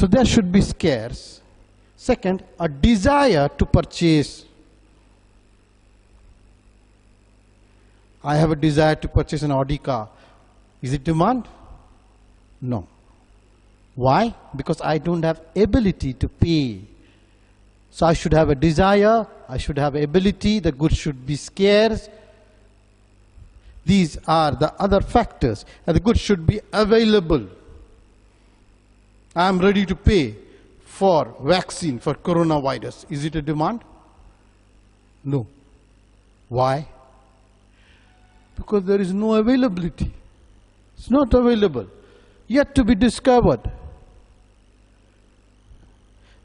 So there should be scarce. Second, a desire to purchase. I have a desire to purchase an Audi car. Is it demand? No. Why? Because I don't have ability to pay. So I should have a desire, I should have ability, the goods should be scarce. These are the other factors, and the goods should be available. I am ready to pay for vaccine for coronavirus. Is it a demand? No. Why? Because there is no availability. It's not available, yet to be discovered.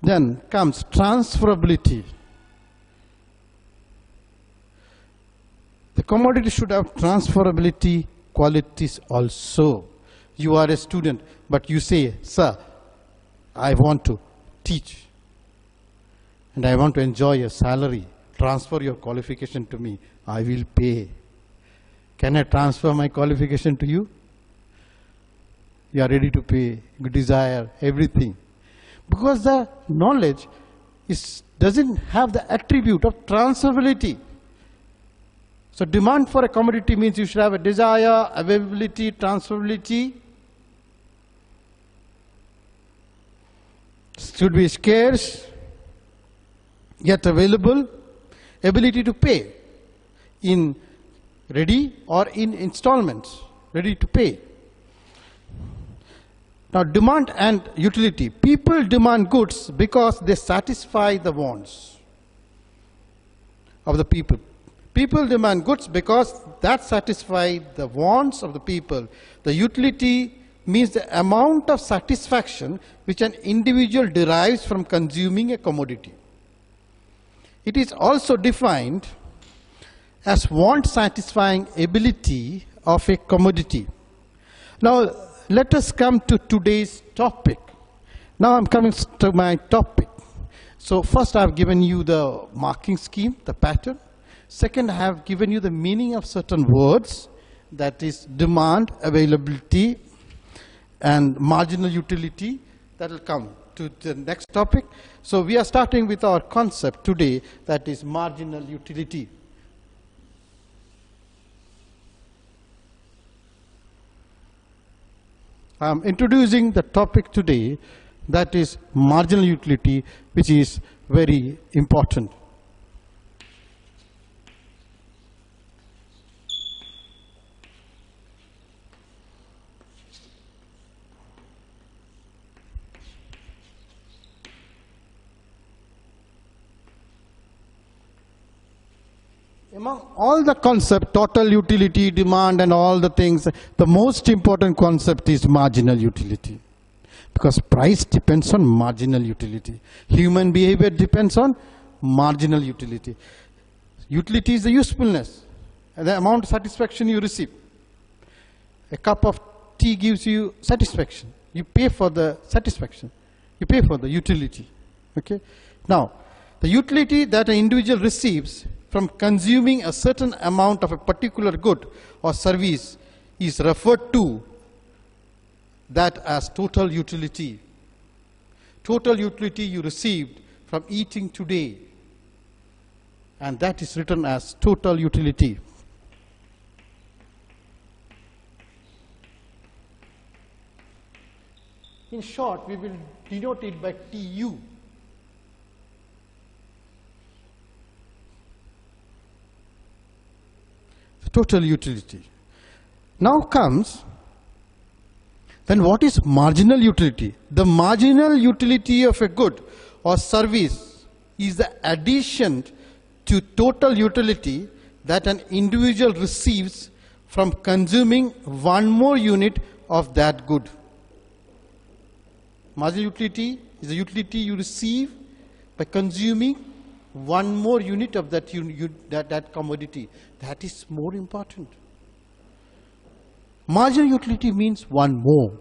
Then comes transferability. The commodity should have transferability qualities also. You are a student, but you say, sir, I want to teach and I want to enjoy a salary. Transfer your qualification to me. I will pay. Can I transfer my qualification to you? You are ready to pay, you desire everything. Because the knowledge doesn't have the attribute of transferability. So demand for a commodity means you should have a desire, availability, transferability. Should be scarce, yet available, ability to pay in ready or in installments, ready to pay. Now demand and utility. People demand goods because they satisfy the wants of the people. People demand goods because that satisfy the wants of the people. The utility means the amount of satisfaction which an individual derives from consuming a commodity. It is also defined as want satisfying ability of a commodity. Now let us come to today's topic. Now I'm coming to my topic. So first I have given you the marking scheme, the pattern. Second, I have given you the meaning of certain words, that is demand, availability, and marginal utility. That will come to the next topic. So we are starting with our concept today, that is marginal utility. I am introducing the topic today, that is marginal utility, which is very important. Among all the concepts, total utility, demand and all the things, the most important concept is marginal utility. Because price depends on marginal utility. Human behavior depends on marginal utility. Utility is the usefulness, the amount of satisfaction you receive. A cup of tea gives you satisfaction. You pay for the satisfaction. You pay for the utility. Okay? Now, the utility that an individual receives from consuming a certain amount of a particular good or service is referred to that as total utility. Total utility you received from eating today, and that is written as total utility. In short, we will denote it by TU. Total utility. Now comes, then what is marginal utility? The marginal utility of a good or service is the addition to total utility that an individual receives from consuming one more unit of that good. Marginal utility is the utility you receive by consuming one more unit of that, that commodity. That is more important. Marginal utility means one more.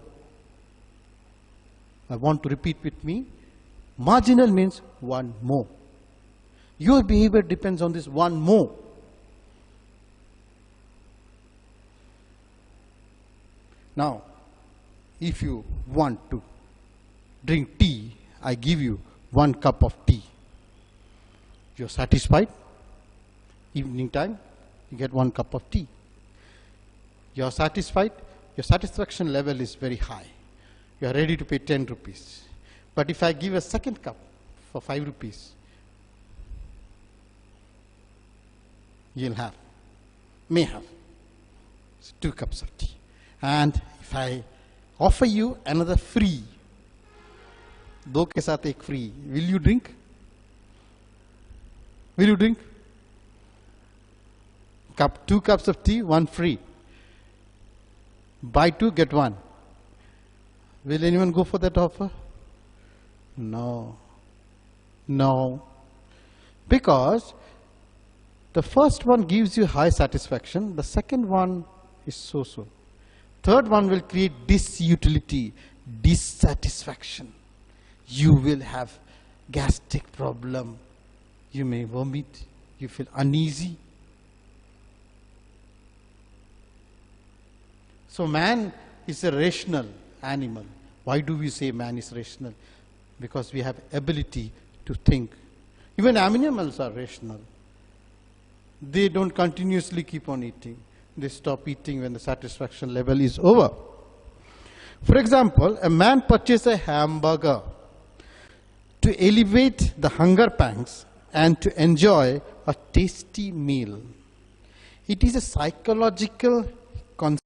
I want to repeat with me. Marginal means one more. Your behavior depends on this one more. Now, if you want to drink tea, I give you 1 cup of tea. You're satisfied. Evening time, you get 1 cup of tea. You're satisfied. Your satisfaction level is very high. You are ready to pay 10 rupees. But if I give a second cup for 5 rupees, you'll have, may have, 2 cups of tea. And if I offer you another free, 2 के साथ 1 free, will you drink? Will you drink? 2 cups of tea, 1 free. Buy 2, get 1. Will anyone go for that offer? No. No. Because the first one gives you high satisfaction, the second one is so-so. Third one will create disutility, dissatisfaction. You will have gastric problem. You may vomit. You feel uneasy. So man is a rational animal. Why do we say man is rational? Because we have ability to think. Even animals are rational. They don't continuously keep on eating. They stop eating when the satisfaction level is over. For example, a man purchases a hamburger to alleviate the hunger pangs and to enjoy a tasty meal. It is a psychological concept